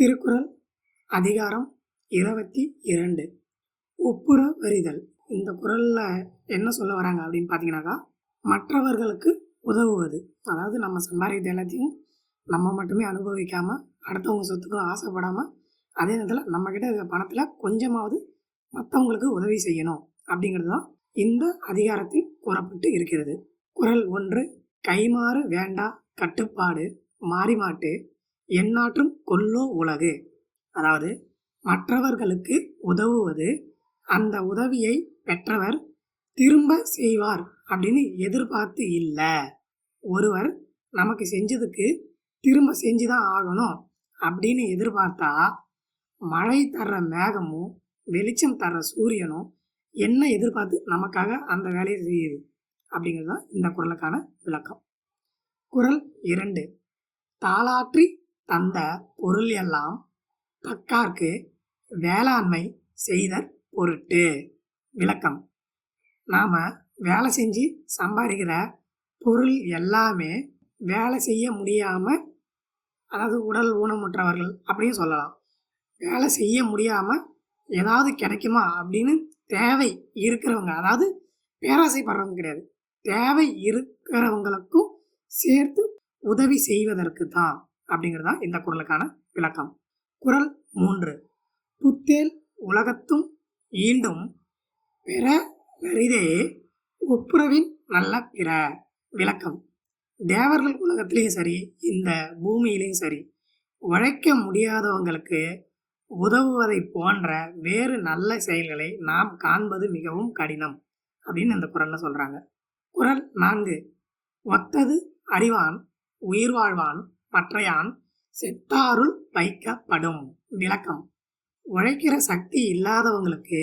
திருக்குறள் அதிகாரம் 22 ஒப்புர வரிதல். இந்த குறளில் என்ன சொல்ல வராங்க அப்படின்னு பார்த்தீங்கன்னாக்கா, மற்றவர்களுக்கு உதவுவது. அதாவது நம்ம சம்பாதிக்கிறது எல்லாத்தையும் நம்ம மட்டுமே அனுபவிக்காமல் அடுத்தவங்க சொத்துக்கும் ஆசைப்படாமல், அதே நேரத்தில் நம்மக்கிட்ட இருக்கிற பணத்தில் கொஞ்சமாவது மற்றவங்களுக்கு உதவி செய்யணும் அப்படிங்கிறது தான் இந்த அதிகாரத்தில் கூறப்பட்டு இருக்கிறது. குறள் 1. கைமாறு வேண்டா கட்டுப்பாடு மாறிமாட்டு எந்நாற்றும் கொல்லோ உலகு. அதாவது மற்றவர்களுக்கு உதவுவது, அந்த உதவியை பெற்றவர் திரும்ப செய்வார் அப்படின்னு எதிர்பார்த்து இல்லை. ஒருவர் நமக்கு செஞ்சதுக்கு திரும்ப செஞ்சுதான் ஆகணும் அப்படின்னு எதிர்பார்த்தா, மழை தர்ற மேகமும் வெளிச்சம் தர்ற சூரியனும் என்ன எதிர்பார்த்து நமக்காக அந்த வேலையை செய்யுது அப்படிங்கிறது தான் இந்த குறளுக்கான விளக்கம். குறள் 2. தாளாற்றி தந்த பொருள் எல்லாம் தக்கார்க்கு வேளாண்மை செய்தற் பொருட்டு. விளக்கம். நாம் வேலை செஞ்சு சம்பாதிக்கிற பொருள் எல்லாமே வேலை செய்ய முடியாமல், அதாவது உடல் ஊனமுற்றவர்கள் அப்படின்னு சொல்லலாம், வேலை செய்ய முடியாமல் ஏதாவது கிடைக்குமா அப்படின்னு தேவை இருக்கிறவங்க, அதாவது பேராசைப்படுறவங்க கிடையாது, தேவை இருக்கிறவங்களுக்கும் சேர்த்து உதவி செய்வதற்கு தான் அப்படிங்கிறது தான் இந்த குறளுக்கான விளக்கம். குறள் 3. புத்தேல் உலகத்தும் ஈண்டும் பிற நரிதே ஒப்புரவின் நல்ல பிற. விளக்கம். தேவர்கள் உலகத்திலையும் சரி, இந்த பூமியிலையும் சரி, உழைக்க முடியாதவங்களுக்கு உதவுவதை போன்ற வேறு நல்ல செயல்களை நாம் காண்பது மிகவும் கடினம் அப்படின்னு இந்த குறளில் சொல்கிறாங்க. குறள் 4. ஒத்தது அறிவான் உயிர் வாழ்வான் மற்றையான் செத்தாருள் வைக்கப்படும். விளக்கம். உழைக்கிற சக்தி இல்லாதவங்களுக்கு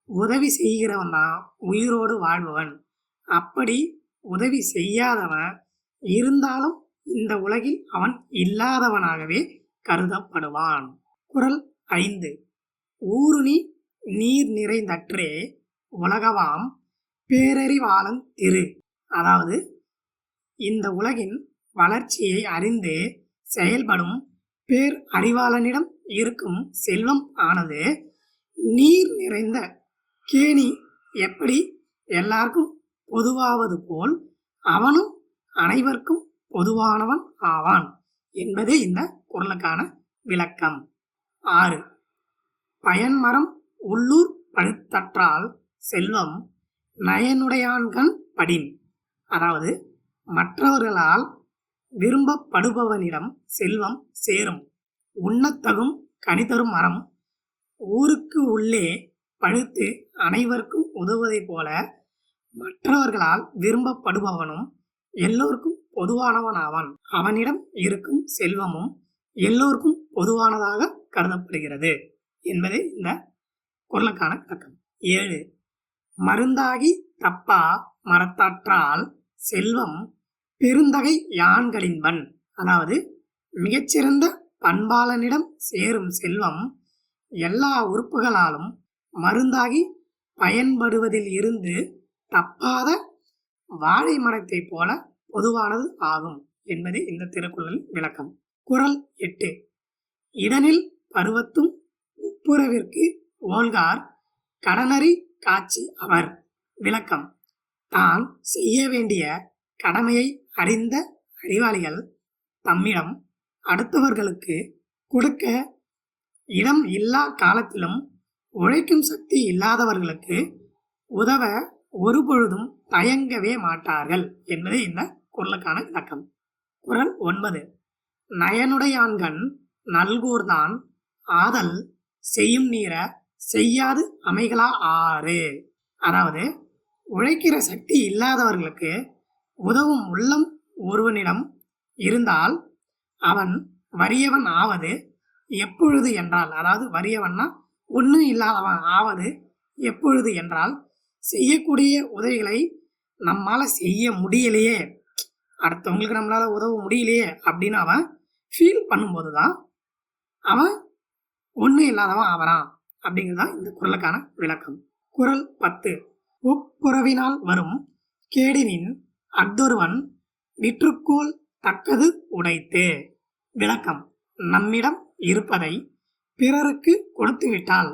உதவி செய்கிறவன் தான் உயிரோடு வாழ்பவன். அப்படி உதவி செய்யாதவன் இருந்தாலும் இந்த உலகில் அவன் இல்லாதவனாகவே கருதப்படுவான். குறள் 5. ஊருணி நீர் நிறைந்தற்றே உலகவாம் பேரறிவாளன் திரு. அதாவது இந்த உலகின் வளர்ச்சியை அறிந்து செயல்படும் பேர் அறிவாளனிடம் இருக்கும் செல்வம் ஆனது நீர் நிறைந்த கேணி எப்படி எல்லாருக்கும் பொதுவாவது போல் அவனும் அனைவருக்கும் பொதுவானவன் ஆவான் என்பதே இந்த குறளுக்கான விளக்கம். 6. பயன்மரம் உள்ளூர் பழுத்தற்றால் செல்வம் நயனுடையான்கண் படின். அதாவது மற்றவர்களால் விரும்பப்படுபவனிடம் செல்வம் சேரும். உண்ணத்தகும் கனிதரும் மரம் ஊருக்கு உள்ளே பழுத்து அனைவருக்கும் உதவுவதை போல மற்றவர்களால் விரும்பப்படுபவனும் எல்லோருக்கும் பொதுவானவன் ஆவான். அவனிடம் இருக்கும் செல்வமும் எல்லோருக்கும் பொதுவானதாக கருதப்படுகிறது என்பதே இந்த குறளுக்கான விளக்கம். 7. மருந்தாகி தப்பா மரத்தாற்றால் செல்வம் பெருந்தகை யான்களின்பன். அதாவது மிகச்சிறந்த பண்பாளனிடம் சேரும் செல்வம் எல்லா உறுப்புகளாலும் மருந்தாகி பயன்படுவதில் இருந்து தப்பாத வாழை மரத்தை போல பொதுவானது ஆகும் என்பது இந்த திருக்குறளின் விளக்கம். குறள் 8. இடனில் பருவத்தும் ஒப்புரவிற்கு ஓல்கார் கடனறி காட்சி அவர். விளக்கம். தான் செய்ய வேண்டிய கடமையை அறிந்த அறிவாளிகள் தம்மிடம் அடுத்தவர்களுக்கு கொடுக்க இடம் இல்லா காலத்திலும் உழைக்கும் சக்தி இல்லாதவர்களுக்கு உதவ ஒரு பொழுதும் தயங்கவே மாட்டார்கள் என்பது இந்த குறளுக்கான விளக்கம். குறள் 9. நயனுடையான்கண் நல்கூர்தான் ஆதல் செய்யும் நீர செய்யாது அமைகளா ஆறு. அதாவது உழைக்கிற சக்தி இல்லாதவர்களுக்கு உதவும் உள்ளம் ஒருவனிடம் இருந்தால் அவன் வறியவன் ஆவது எப்பொழுது என்றால், அதாவது வறியவன்னா ஒன்றும் இல்லாதவன் ஆவது எப்பொழுது என்றால், செய்யக்கூடிய உதவிகளை நம்மால் செய்ய முடியலையே, அடுத்தவங்களுக்கு நம்மளால் உதவ முடியலையே அப்படின்னு அவன் ஃபீல் பண்ணும்போது தான் அவன் ஒன்றும் இல்லாதவன் ஆவறான் அப்படிங்கிறது தான் இந்த குறளுக்கான விளக்கம். குறள் 10. ஒப்புரவினால் வரும் கேடினின் அஃதொருவன் விற்றுக்கோள் தக்கது உடைத்து. விளக்கம். நம்மிடம் இருப்பதை பிறருக்கு கொடுத்து விட்டால்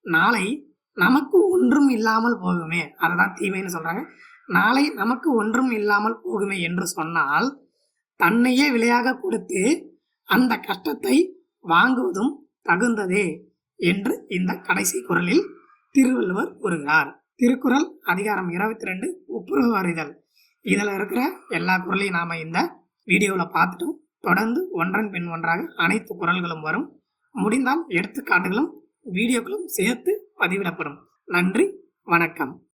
நாளை நமக்கு ஒன்றும் இல்லாமல் போகுமே. அததான் தீமைன்னு சொல்றாங்க. நாளை நமக்கு ஒன்றும் இல்லாமல் போகுமே என்று சொன்னால் தன்னையே விலையாக கொடுத்து அந்த கஷ்டத்தை வாங்குவதும் தகுந்ததே என்று இந்த கடைசி குறளில் திருவள்ளுவர் கூறுகிறார். திருக்குறள் அதிகாரம் 22 ஒப்புரவு அறிதல். இதில் இருக்கிற எல்லா குறளையும் நாம் இந்த வீடியோவில் பார்த்துட்டோம். தொடர்ந்து ஒன்றன் பின் ஒன்றாக அனைத்து குறள்களும் வரும். முடிந்தால் எடுத்துக்காட்டுகளும் வீடியோக்களும் சேர்த்து பதிவிடப்படும். நன்றி, வணக்கம்.